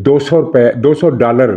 $200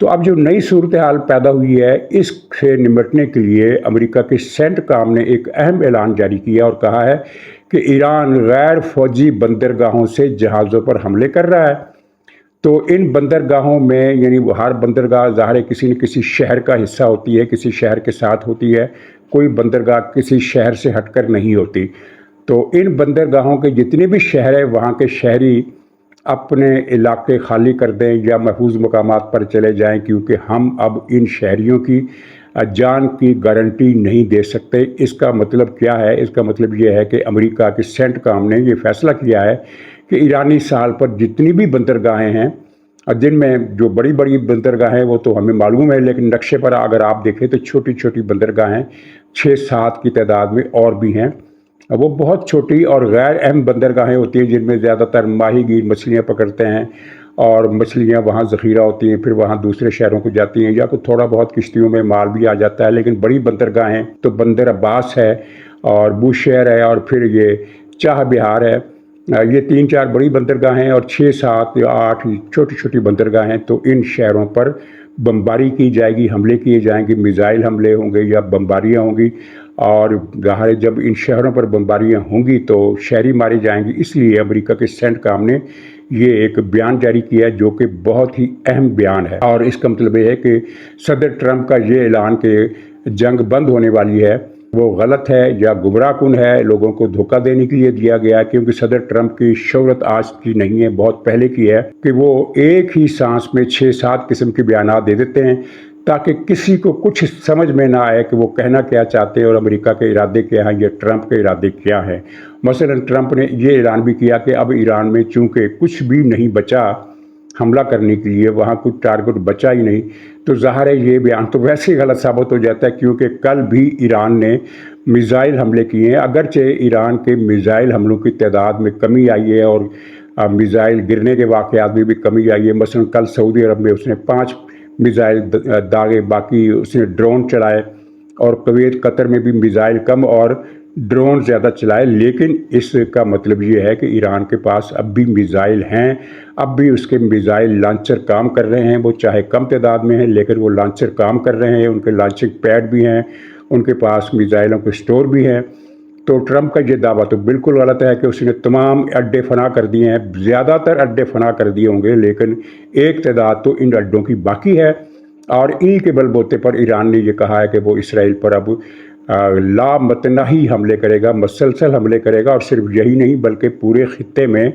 تو اب جو نئی صورتحال پیدا ہوئی ہے اس سے نمٹنے کے لیے امریکہ کے سینٹ کام نے ایک اہم اعلان جاری کیا اور کہا ہے کہ ایران غیر فوجی بندرگاہوں سے جہازوں پر حملے کر رہا ہے۔ تو ان بندرگاہوں میں یعنی ہر بندرگاہ ظاہر ہے کسی نہ کسی شہر کا حصہ ہوتی ہے، کسی شہر کے ساتھ ہوتی ہے، کوئی بندرگاہ کسی شہر سے ہٹ کر نہیں ہوتی۔ تو ان بندرگاہوں کے جتنے بھی شہر ہیں وہاں کے شہری اپنے علاقے خالی کر دیں یا محفوظ مقامات پر چلے جائیں، کیونکہ ہم اب ان شہریوں کی جان کی گارنٹی نہیں دے سکتے۔ اس کا مطلب کیا ہے؟ اس کا مطلب یہ ہے کہ امریکہ کے سینٹ کام نے یہ فیصلہ کیا ہے کہ ایرانی ساحل پر جتنی بھی بندرگاہیں ہیں، جن میں جو بڑی بڑی بندرگاہیں وہ تو ہمیں معلوم ہے، لیکن نقشے پر اگر آپ دیکھیں تو چھوٹی چھوٹی بندرگاہیں 6-7 کی تعداد میں اور بھی ہیں۔ وہ بہت چھوٹی اور غیر اہم بندرگاہیں ہوتی ہیں جن میں زیادہ تر ماہی گیر مچھلیاں پکڑتے ہیں اور مچھلیاں وہاں ذخیرہ ہوتی ہیں، پھر وہاں دوسرے شہروں کو جاتی ہیں، یا کوئی تھوڑا بہت کشتیوں میں مال بھی آ جاتا ہے۔ لیکن بڑی بندرگاہیں تو بندر عباس ہے اور بوشہر ہے اور پھر یہ چاہ بہار ہے۔ یہ 3-4 بڑی بندرگاہیں اور 6-7 یا 8 چھوٹی چھوٹی بندرگاہیں۔ تو ان شہروں پر بمباری کی جائے گی، حملے کیے جائیں گے، میزائل حملے ہوں گے یا بمباریاں ہوں گی، اور ظاہر جب ان شہروں پر بمباریاں ہوں گی تو شہری مارے جائیں گے۔ اس لیے امریکہ کے سینٹ کام نے یہ ایک بیان جاری کیا ہے جو کہ بہت ہی اہم بیان ہے، اور اس کا مطلب یہ ہے کہ صدر ٹرمپ کا یہ اعلان کہ جنگ بند ہونے والی ہے وہ غلط ہے یا گمراہ کن ہے، لوگوں کو دھوکہ دینے کے لیے دیا گیا ہے، کیونکہ صدر ٹرمپ کی شہرت آج کی نہیں ہے، بہت پہلے کی ہے کہ وہ ایک ہی سانس میں 6-7 قسم کے بیانات دے دیتے ہیں تاکہ کسی کو کچھ سمجھ میں نہ آئے کہ وہ کہنا کیا چاہتے ہیں اور امریکہ کے ارادے کیا ہیں یا ٹرمپ کے ارادے کیا ہیں۔ مثلا ٹرمپ نے یہ اعلان بھی کیا کہ اب ایران میں چونکہ کچھ بھی نہیں بچا حملہ کرنے کے لیے، وہاں کوئی ٹارگٹ بچا ہی نہیں، تو ظاہر ہے یہ بیان تو ویسے ہی غلط ثابت ہو جاتا ہے، کیونکہ کل بھی ایران نے میزائل حملے کیے ہیں۔ اگرچہ ایران کے میزائل حملوں کی تعداد میں کمی آئی ہے اور میزائل گرنے کے واقعات میں بھی کمی آئی ہے۔ مثلا کل سعودی عرب میں اس نے 5 میزائل داغے، باقی اس نے ڈرون چلائے، اور کویت قطر میں بھی میزائل کم اور ڈرون زیادہ چلائے۔ لیکن اس کا مطلب یہ ہے کہ ایران کے پاس اب بھی میزائل ہیں، اب بھی اس کے میزائل لانچر کام کر رہے ہیں، وہ چاہے کم تعداد میں ہیں لیکن وہ لانچر کام کر رہے ہیں، ان کے لانچنگ پیڈ بھی ہیں، ان کے پاس میزائلوں کے سٹور بھی ہیں۔ تو ٹرمپ کا یہ دعویٰ تو بالکل غلط ہے کہ اس نے تمام اڈے فنا کر دیے ہیں، زیادہ تر اڈے فنا کر دیے ہوں گے، لیکن ایک تعداد تو ان اڈوں کی باقی ہے، اور انہی کے بل بوتے پر ایران نے یہ کہا ہے کہ وہ اسرائیل پر اب لامتناہی حملے کرے گا، مسلسل حملے کرے گا، اور صرف یہی نہیں بلکہ پورے خطے میں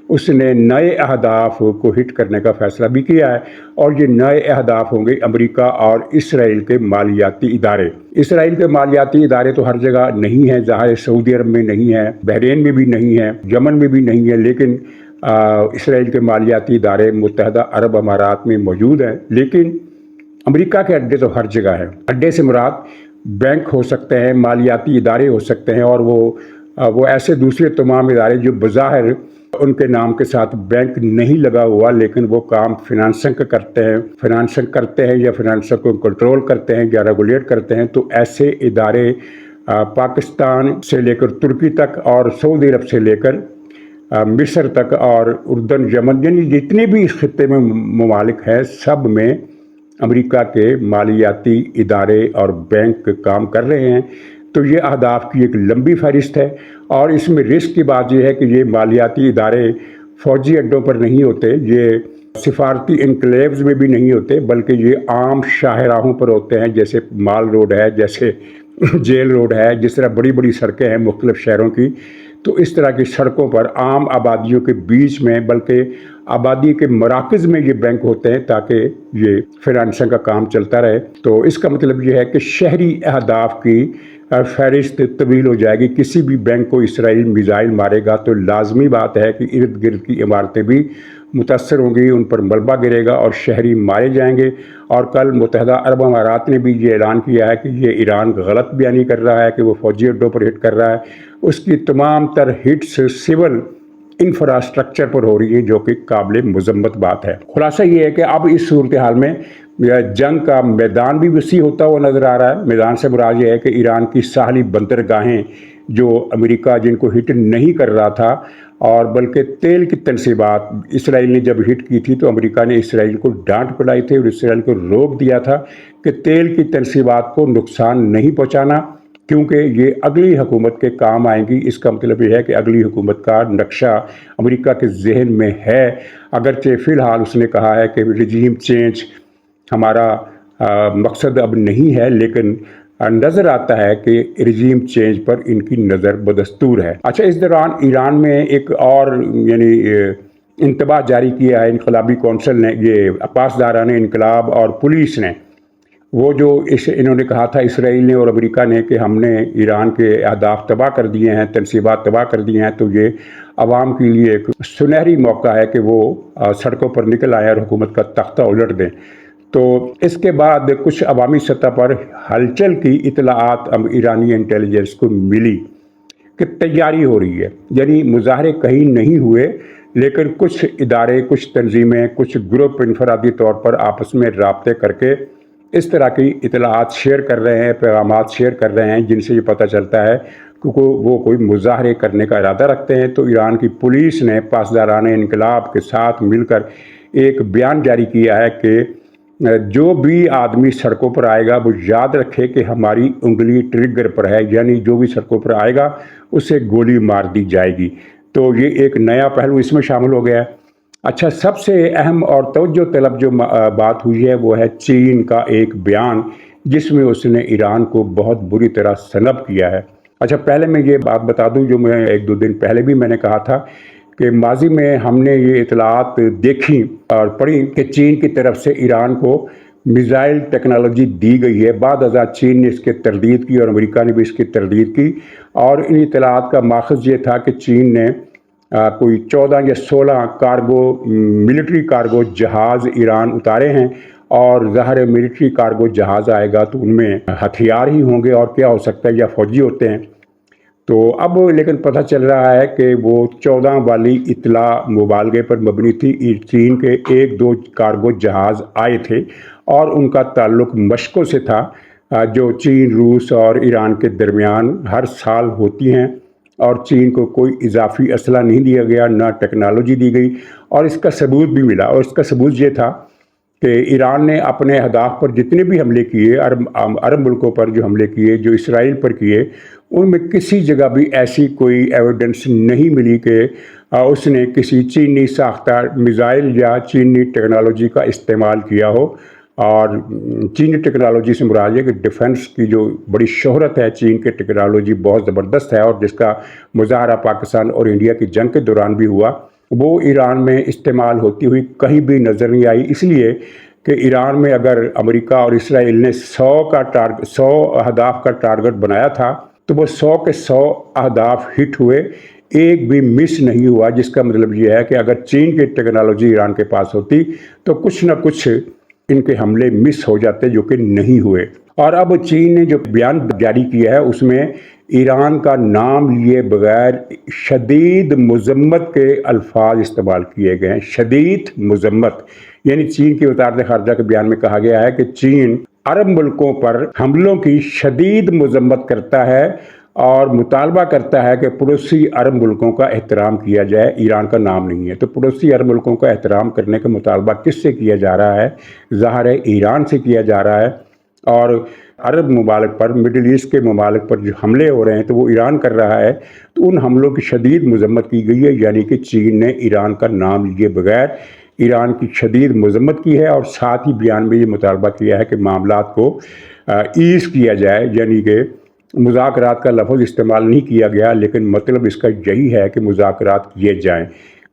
اس نے نئے اہداف کو ہٹ کرنے کا فیصلہ بھی کیا ہے، اور یہ نئے اہداف ہوں گے امریکہ اور اسرائیل کے مالیاتی ادارے۔ اسرائیل کے مالیاتی ادارے تو ہر جگہ نہیں ہیں، ظاہر سعودی عرب میں نہیں ہے، بحرین میں بھی نہیں ہے، یمن میں بھی نہیں ہے، لیکن اسرائیل کے مالیاتی ادارے متحدہ عرب امارات میں موجود ہیں۔ لیکن امریکہ کے اڈے تو ہر جگہ ہیں۔ اڈے سے مراد بینک ہو سکتے ہیں، مالیاتی ادارے ہو سکتے ہیں، اور وہ ایسے دوسرے تمام ادارے جو بظاہر ان کے نام کے ساتھ بینک نہیں لگا ہوا لیکن وہ کام فنانسنگ کرتے ہیں یا فنانسنگ کو کنٹرول کرتے ہیں یا ریگولیٹ کرتے ہیں۔ تو ایسے ادارے پاکستان سے لے کر ترکی تک اور سعودی عرب سے لے کر مصر تک اور اردن، یمن، یعنی جتنے بھی اس خطے میں ممالک ہیں سب میں امریکہ کے مالیاتی ادارے اور بینک کام کر رہے ہیں۔ تو یہ اہداف کی ایک لمبی فہرست ہے، اور اس میں رسک کی بات یہ ہے کہ یہ مالیاتی ادارے فوجی اڈوں پر نہیں ہوتے، یہ سفارتی انکلیوز میں بھی نہیں ہوتے، بلکہ یہ عام شاہراہوں پر ہوتے ہیں، جیسے مال روڈ ہے، جیسے جیل روڈ ہے، جس طرح بڑی بڑی سڑکیں ہیں مختلف شہروں کی۔ تو اس طرح کی سڑکوں پر عام آبادیوں کے بیچ میں، بلکہ آبادی کے مراکز میں یہ بینک ہوتے ہیں تاکہ یہ فنانسنگ کا کام چلتا رہے۔ تو اس کا مطلب یہ ہے کہ شہری اہداف کی فہرست طویل ہو جائے گی۔ کسی بھی بینک کو اسرائیل میزائل مارے گا تو لازمی بات ہے کہ ارد گرد کی عمارتیں بھی متاثر ہوں گی، ان پر ملبہ گرے گا اور شہری مارے جائیں گے۔ اور کل متحدہ عرب امارات نے بھی یہ اعلان کیا ہے کہ یہ ایران غلط بیانی کر رہا ہے کہ وہ فوجی اڈوں پر ہٹ کر رہا ہے، اس کی تمام تر ہٹس سول انفراسٹرکچر پر ہو رہی ہیں، جو کہ قابل مذمت بات ہے۔ خلاصہ یہ ہے کہ اب اس صورتحال میں جنگ کا میدان بھی وسیع ہوتا ہوا نظر آ رہا ہے۔ میدان سے مراد یہ ہے کہ ایران کی ساحلی بندرگاہیں جو امریکہ جن کو ہٹ نہیں کر رہا تھا، اور بلکہ تیل کی تنصیبات اسرائیل نے جب ہٹ کی تھی تو امریکہ نے اسرائیل کو ڈانٹ پڑائی تھی اور اسرائیل کو روک دیا تھا کہ تیل کی تنصیبات کو نقصان نہیں پہنچانا، کیونکہ یہ اگلی حکومت کے کام آئیں گی۔ اس کا مطلب یہ ہے کہ اگلی حکومت کا نقشہ امریکہ کے ذہن میں ہے، اگرچہ فی الحال اس نے کہا ہے کہ رجیم چینج ہمارا مقصد اب نہیں ہے، لیکن نظر آتا ہے کہ رجیم چینج پر ان کی نظر بدستور ہے۔ اچھا، اس دوران ایران میں ایک اور یعنی انتباہ جاری کیا ہے انقلابی کونسل نے، یہ پاسداران انقلاب اور پولیس نے، وہ جو انہوں نے کہا تھا اسرائیل نے اور امریکہ نے کہ ہم نے ایران کے اہداف تباہ کر دیے ہیں، تنصیبات تباہ کر دیے ہیں، تو یہ عوام کے لیے ایک سنہری موقع ہے کہ وہ سڑکوں پر نکل آئیں اور حکومت کا تختہ الٹ دیں۔ تو اس کے بعد کچھ عوامی سطح پر ہلچل کی اطلاعات ایرانی انٹیلیجنس کو ملی کہ تیاری ہو رہی ہے، یعنی مظاہرے کہیں نہیں ہوئے، لیکن کچھ ادارے، کچھ تنظیمیں، کچھ گروپ انفرادی طور پر آپس میں رابطے کر کے اس طرح کی اطلاعات شیئر کر رہے ہیں، پیغامات شیئر کر رہے ہیں، جن سے یہ پتہ چلتا ہے کہ وہ کوئی مظاہرے کرنے کا ارادہ رکھتے ہیں۔ تو ایران کی پولیس نے پاسداران انقلاب کے ساتھ مل کر ایک بیان جاری کیا ہے کہ جو بھی آدمی سڑکوں پر آئے گا وہ یاد رکھے کہ ہماری انگلی ٹریگر پر ہے، یعنی جو بھی سڑکوں پر آئے گا اسے گولی مار دی جائے گی۔ تو یہ ایک نیا پہلو اس میں شامل ہو گیا ہے۔ اچھا، سب سے اہم اور توجہ طلب جو بات ہوئی ہے وہ ہے چین کا ایک بیان، جس میں اس نے ایران کو بہت بری طرح سلب کیا ہے۔ اچھا، پہلے میں یہ بات بتا دوں جو میں ایک دو دن پہلے بھی میں نے کہا تھا کہ ماضی میں ہم نے یہ اطلاعات دیکھی اور پڑھی کہ چین کی طرف سے ایران کو میزائل ٹیکنالوجی دی گئی ہے۔ بعد ازاں چین نے اس کی تردید کی اور امریکہ نے بھی اس کی تردید کی، اور ان اطلاعات کا ماخذ یہ تھا کہ چین نے کوئی 14 یا 16 کارگو ملٹری کارگو جہاز ایران اتارے ہیں، اور ظاہر ملٹری کارگو جہاز آئے گا تو ان میں ہتھیار ہی ہوں گے، اور کیا ہو سکتا ہے، یا فوجی ہوتے ہیں۔ تو اب لیکن پتہ چل رہا ہے کہ وہ 14 والی اطلاع مبالغے پر مبنی تھی۔ چین کے 1-2 کارگو جہاز آئے تھے اور ان کا تعلق مشقوں سے تھا، جو چین، روس اور ایران کے درمیان ہر سال ہوتی ہیں، اور چین کو کوئی اضافی اسلحہ نہیں دیا گیا، نہ ٹیکنالوجی دی گئی، اور اس کا ثبوت بھی ملا۔ اور اس کا ثبوت یہ تھا کہ ایران نے اپنے اہداف پر جتنے بھی حملے کیے، عرب ملکوں پر جو حملے کیے، جو اسرائیل پر کیے، ان میں کسی جگہ بھی ایسی کوئی ایویڈنس نہیں ملی کہ اس نے کسی چینی ساختہ میزائل یا چینی ٹیکنالوجی کا استعمال کیا ہو۔ اور چینی ٹیکنالوجی سے مراد ہے کہ ڈیفنس کی جو بڑی شہرت ہے چین کی ٹیکنالوجی بہت زبردست ہے، اور جس کا مظاہرہ پاکستان اور انڈیا کی جنگ کے دوران بھی ہوا، وہ ایران میں استعمال ہوتی ہوئی کہیں بھی نظر نہیں آئی۔ اس لیے کہ ایران میں اگر امریکہ اور اسرائیل نے 100 اہداف کا ٹارگٹ بنایا تھا تو وہ 100 کے 100 اہداف ہٹ ہوئے، ایک بھی مس نہیں ہوا، جس کا مطلب یہ ہے کہ اگر چین کی ٹیکنالوجی ایران کے پاس ہوتی تو کچھ نہ کچھ ان کے حملے مس ہو جاتے، جو کہ نہیں ہوئے۔ اور اب چین نے جو بیان جاری کیا ہے اس میں ایران کا نام لیے بغیر شدید مذمت کے الفاظ استعمال کیے گئے ہیں۔ شدید مذمت، یعنی چین کی وزارت خارجہ کے بیان میں کہا گیا ہے کہ چین عرب ملکوں پر حملوں کی شدید مذمت کرتا ہے اور مطالبہ کرتا ہے کہ پڑوسی عرب ملکوں کا احترام کیا جائے، ایران کا نام نہیں ہے۔ تو پڑوسی عرب ملکوں کا احترام کرنے کا مطالبہ کس سے کیا جا رہا ہے؟ ظاہر ہے ایران سے کیا جا رہا ہے، اور عرب ممالک پر، مڈل ایسٹ کے ممالک پر جو حملے ہو رہے ہیں تو وہ ایران کر رہا ہے، تو ان حملوں کی شدید مذمت کی گئی ہے، یعنی کہ چین نے ایران کا نام لیے بغیر ایران کی شدید مذمت کی ہے، اور ساتھ ہی بیان میں یہ مطالبہ کیا ہے کہ معاملات کو ایز کیا جائے، یعنی کہ مذاکرات کا لفظ استعمال نہیں کیا گیا، لیکن مطلب اس کا یہی ہے کہ مذاکرات کیے جائیں۔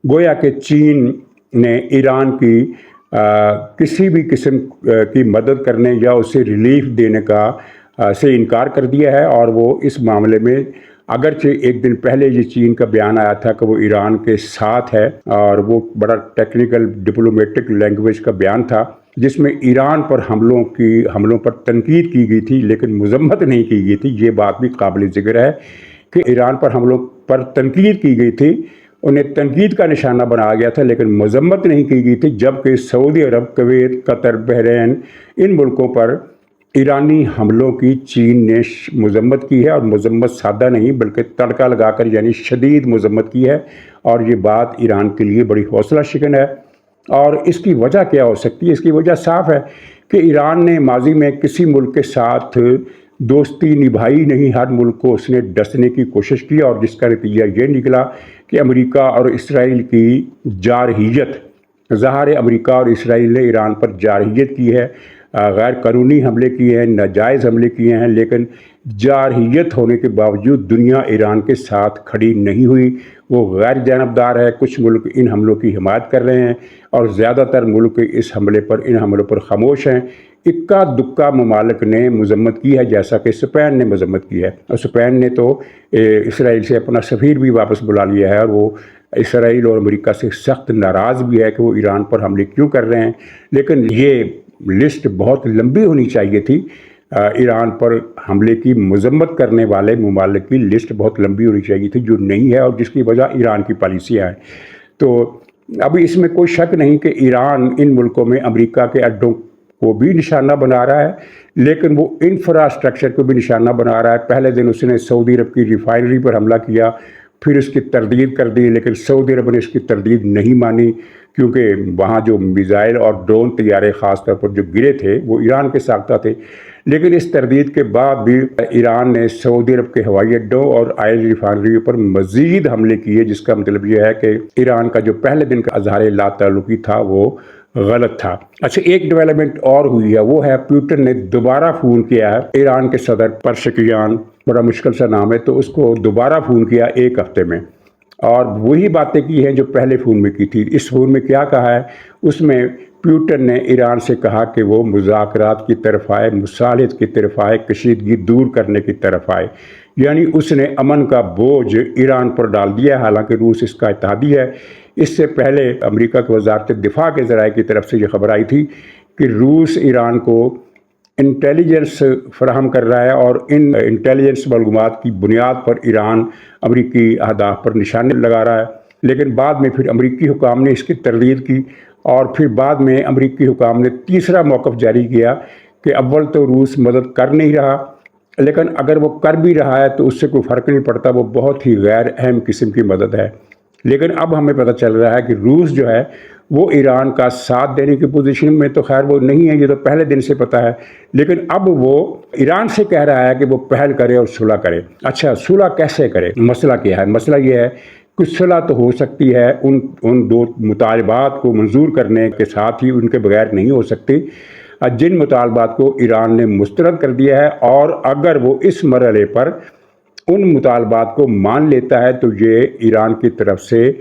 گویا کہ چین نے ایران کی کسی بھی قسم کی مدد کرنے یا اسے ریلیف دینے کا سے انکار کر دیا ہے، اور وہ اس معاملے میں اگرچہ ایک دن پہلے یہ چین کا بیان آیا تھا کہ وہ ایران کے ساتھ ہے، اور وہ بڑا ٹیکنیکل ڈپلومیٹک لینگویج کا بیان تھا جس میں ایران پر حملوں پر تنقید کی گئی تھی لیکن مذمت نہیں کی گئی تھی۔ یہ بات بھی قابل ذکر ہے کہ ایران پر حملوں پر تنقید کی گئی تھی، انہیں تنقید کا نشانہ بنایا گیا تھا لیکن مذمت نہیں کی گئی تھی، جبکہ سعودی عرب، کویت، قطر، بحرین، ان ملکوں پر ایرانی حملوں کی چین نے مذمت کی ہے، اور مذمت سادہ نہیں بلکہ تڑکا لگا کر یعنی شدید مذمت کی ہے، اور یہ بات ایران کے لیے بڑی حوصلہ شکن ہے۔ اور اس کی وجہ کیا ہو سکتی ہے؟ اس کی وجہ صاف ہے کہ ایران نے ماضی میں کسی ملک کے ساتھ دوستی نبھائی نہیں، ہر ملک کو اس نے ڈسنے کی کوشش کی، اور جس کا نتیجہ یہ نکلا کہ امریکہ اور اسرائیل کی جارحیت، ظاہر ہے امریکہ اور اسرائیل نے ایران پر جارحیت کی ہے، غیر قانونی حملے کیے ہیں، ناجائز حملے کیے ہیں، لیکن جارحیت ہونے کے باوجود دنیا ایران کے ساتھ کھڑی نہیں ہوئی، وہ غیر جانبدار ہے۔ کچھ ملک ان حملوں کی حمایت کر رہے ہیں اور زیادہ تر ملک ان حملوں پر خاموش ہیں۔ اکا دکا ممالک نے مذمت کی ہے، جیسا کہ اسپین نے مذمت کی ہے، اور اسپین نے تو اسرائیل سے اپنا سفیر بھی واپس بلا لیا ہے، اور وہ اسرائیل اور امریکہ سے سخت ناراض بھی ہے کہ وہ ایران پر حملے کیوں کر رہے ہیں۔ لیکن یہ لسٹ بہت لمبی ہونی چاہیے تھی، ایران پر حملے کی مذمت کرنے والے ممالک کی لسٹ بہت لمبی ہونی چاہیے تھی، جو نہیں ہے، اور جس کی وجہ ایران کی پالیسیاں ہیں۔ تو ابھی اس میں کوئی شک نہیں کہ ایران ان ملکوں میں امریکہ کے اڈوں کو بھی نشانہ بنا رہا ہے، لیکن وہ انفراسٹرکچر کو بھی نشانہ بنا رہا ہے۔ پہلے دن اس نے سعودی عرب کی ریفائنری پر حملہ کیا، پھر اس کی تردید کر دی، لیکن سعودی عرب نے اس کی تردید نہیں مانی، کیونکہ وہاں جو میزائل اور ڈرون طیارے خاص طور پر جو گرے تھے وہ ایران کے ساختہ تھے۔ لیکن اس تردید کے بعد بھی ایران نے سعودی عرب کے ہوائی اڈوں اور آئل ریفائنریوں پر مزید حملے کیے، جس کا مطلب یہ ہے کہ ایران کا جو پہلے دن کا اظہار لا تعلقی تھا وہ غلط تھا۔ اچھا، ایک ڈیولپمنٹ اور ہوئی ہے، وہ ہے پیوٹن نے دوبارہ فون کیا ہے ایران کے صدر پرشکیان، بڑا مشکل سا نام ہے، تو اس کو دوبارہ فون کیا ایک ہفتے میں، اور وہی باتیں کی ہیں جو پہلے فون میں کی تھی۔ اس فون میں کیا کہا ہے؟ اس میں پیوٹن نے ایران سے کہا کہ وہ مذاکرات کی طرف آئے، مصالحت کی طرف آئے، کشیدگی دور کرنے کی طرف آئے، یعنی اس نے امن کا بوجھ ایران پر ڈال دیا ہے۔ حالانکہ روس اس کا اتحادی ہے۔ اس سے پہلے امریکہ کی وزارت دفاع کے ذرائع کی طرف سے یہ خبر آئی تھی کہ روس ایران کو انٹیلیجنس فراہم کر رہا ہے، اور ان انٹیلیجنس معلومات کی بنیاد پر ایران امریکی اہداف پر نشانے لگا رہا ہے۔ لیکن بعد میں پھر امریکی حکام نے اس کی تردید کی، اور پھر بعد میں امریکی حکام نے تیسرا موقف جاری کیا کہ اول تو روس مدد کر نہیں رہا، لیکن اگر وہ کر بھی رہا ہے تو اس سے کوئی فرق نہیں پڑتا، وہ بہت ہی غیر اہم قسم کی مدد ہے۔ لیکن اب ہمیں پتہ چل رہا ہے کہ روس جو ہے وہ ایران کا ساتھ دینے کی پوزیشن میں تو خیر وہ نہیں ہے، یہ تو پہلے دن سے پتہ ہے، لیکن اب وہ ایران سے کہہ رہا ہے کہ وہ پہل کرے اور صلح کرے۔ اچھا، صلح کیسے کرے؟ مسئلہ کیا ہے؟ مسئلہ یہ ہے کہ صلح تو ہو سکتی ہے ان دو مطالبات کو منظور کرنے کے ساتھ ہی، ان کے بغیر نہیں ہو سکتی، جن مطالبات کو ایران نے مسترد کر دیا ہے، اور اگر وہ اس مرحلے پر ان مطالبات کو مان لیتا ہے تو یہ ایران کی طرف سے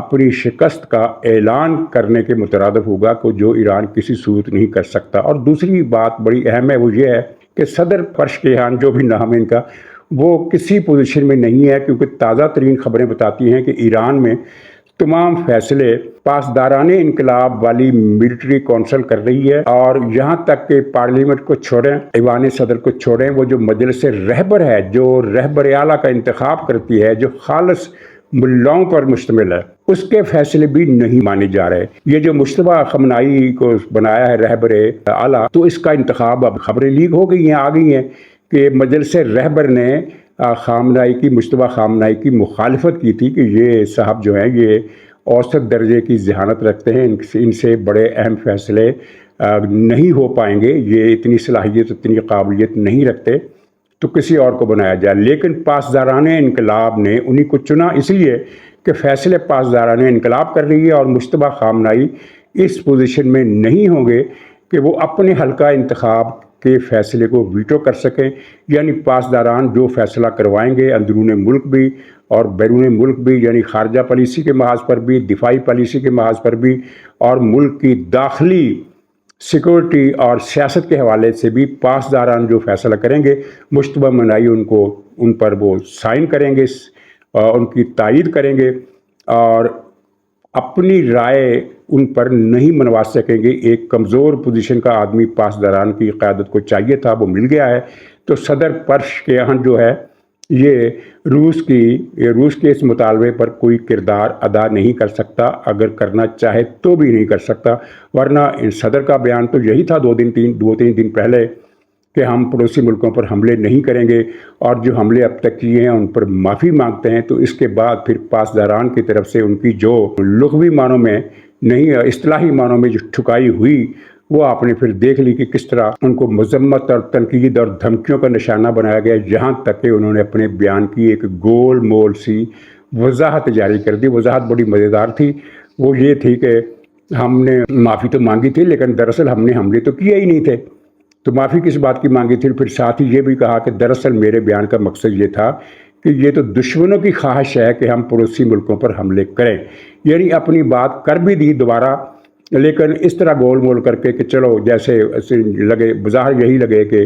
اپنی شکست کا اعلان کرنے کے مترادف ہوگا، کہ جو ایران کسی صورت نہیں کر سکتا۔ اور دوسری بات بڑی اہم ہے، وہ یہ ہے کہ صدر پرشکیان، جو بھی نام ہے ان کا، وہ کسی پوزیشن میں نہیں ہے، کیونکہ تازہ ترین خبریں بتاتی ہیں کہ ایران میں تمام فیصلے پاسداران انقلاب والی ملٹری کونسل کر رہی ہے، اور یہاں تک کہ پارلیمنٹ کو چھوڑیں، ایوان صدر کو چھوڑیں، وہ جو مجلس رہبر ہے، جو رہبر اعلیٰ کا انتخاب کرتی ہے، جو خالص ملاؤں پر مشتمل ہے، اس کے فیصلے بھی نہیں مانے جا رہے۔ یہ جو مشتبہ خامنائی کو بنایا ہے رہبر اعلیٰ، تو اس کا انتخاب، اب خبریں لیک ہو گئی ہیں، آ گئی ہیں کہ مجلس رہبر نے مشتبہ خامنائی کی مخالفت کی تھی کہ یہ صاحب جو ہیں یہ اوسط درجے کی ذہانت رکھتے ہیں، ان سے بڑے اہم فیصلے نہیں ہو پائیں گے، یہ اتنی صلاحیت، اتنی قابلیت نہیں رکھتے، تو کسی اور کو بنایا جائے۔ لیکن پاسداران انقلاب نے انہی کو چنا، اس لیے کہ فیصلے پاسداران انقلاب کر رہی ہے، اور مشتبہ خامنائی اس پوزیشن میں نہیں ہوں گے کہ وہ اپنے حلقہ انتخاب کے فیصلے کو ویٹو کر سکیں، یعنی پاسداران جو فیصلہ کروائیں گے اندرون ملک بھی اور بیرون ملک بھی، یعنی خارجہ پالیسی کے محاذ پر بھی، دفاعی پالیسی کے محاذ پر بھی، اور ملک کی داخلی سیکورٹی اور سیاست کے حوالے سے بھی، پاسداران جو فیصلہ کریں گے، مشتبہ منائی ان پر وہ سائن کریں گے، ان کی تائید کریں گے، اور اپنی رائے ان پر نہیں منوا سکیں گے۔ ایک کمزور پوزیشن کا آدمی پاسداران کی قیادت کو چاہیے تھا، وہ مل گیا ہے۔ تو صدر پرشکیان جو ہے یہ روس کے اس مطالبے پر کوئی کردار ادا نہیں کر سکتا، اگر کرنا چاہے تو بھی نہیں کر سکتا، ورنہ صدر کا بیان تو یہی تھا دو تین دن پہلے کہ ہم پڑوسی ملکوں پر حملے نہیں کریں گے، اور جو حملے اب تک کیے ہیں ان پر معافی مانگتے ہیں، تو اس کے بعد پھر پاسداران کی طرف سے ان کی جو لغوی معنوں میں نہیں، اصطلاحی معنوں میں جو ٹھکائی ہوئی، وہ آپ نے پھر دیکھ لی کہ کس طرح ان کو مذمت اور تنقید اور دھمکیوں کا نشانہ بنایا گیا، جہاں تک کہ انہوں نے اپنے بیان کی ایک گول مول سی وضاحت جاری کر دی۔ وضاحت بڑی مزیدار تھی، وہ یہ تھی کہ ہم نے معافی تو مانگی تھی، لیکن دراصل ہم نے حملے تو کیے ہی نہیں تھے، تو معافی کس بات کی مانگی تھی؟ پھر ساتھ ہی یہ بھی کہا کہ دراصل میرے بیان کا مقصد یہ تھا کہ یہ تو دشمنوں کی خواہش ہے کہ ہم پڑوسی ملکوں پر حملے کریں، یعنی اپنی بات کر بھی دی دوبارہ، لیکن اس طرح گول مول کر کے کہ چلو جیسے لگے، بظاہر یہی لگے کہ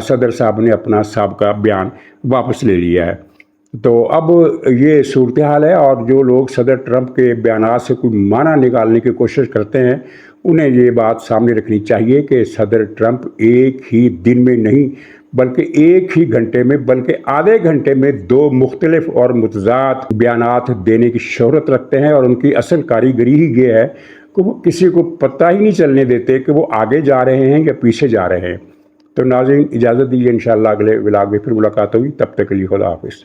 صدر صاحب نے اپنا سابقہ بیان واپس لے لیا ہے۔ تو اب یہ صورتحال ہے، اور جو لوگ صدر ٹرمپ کے بیانات سے کوئی معنی نکالنے کی کوشش کرتے ہیں، انہیں یہ بات سامنے رکھنی چاہیے کہ صدر ٹرمپ ایک ہی دن میں نہیں بلکہ ایک ہی گھنٹے میں، بلکہ آدھے گھنٹے میں 2 مختلف اور متضاد بیانات دینے کی شہرت رکھتے ہیں، اور ان کی اصل کاریگری ہی یہ ہے کہ وہ کسی کو پتہ ہی نہیں چلنے دیتے کہ وہ آگے جا رہے ہیں یا پیچھے جا رہے ہیں۔ تو ناظرین، اجازت دیجیے، انشاءاللہ اگلے ولاگ میں پھر ملاقات ہوگی، تب تک کے لیے خدا حافظ۔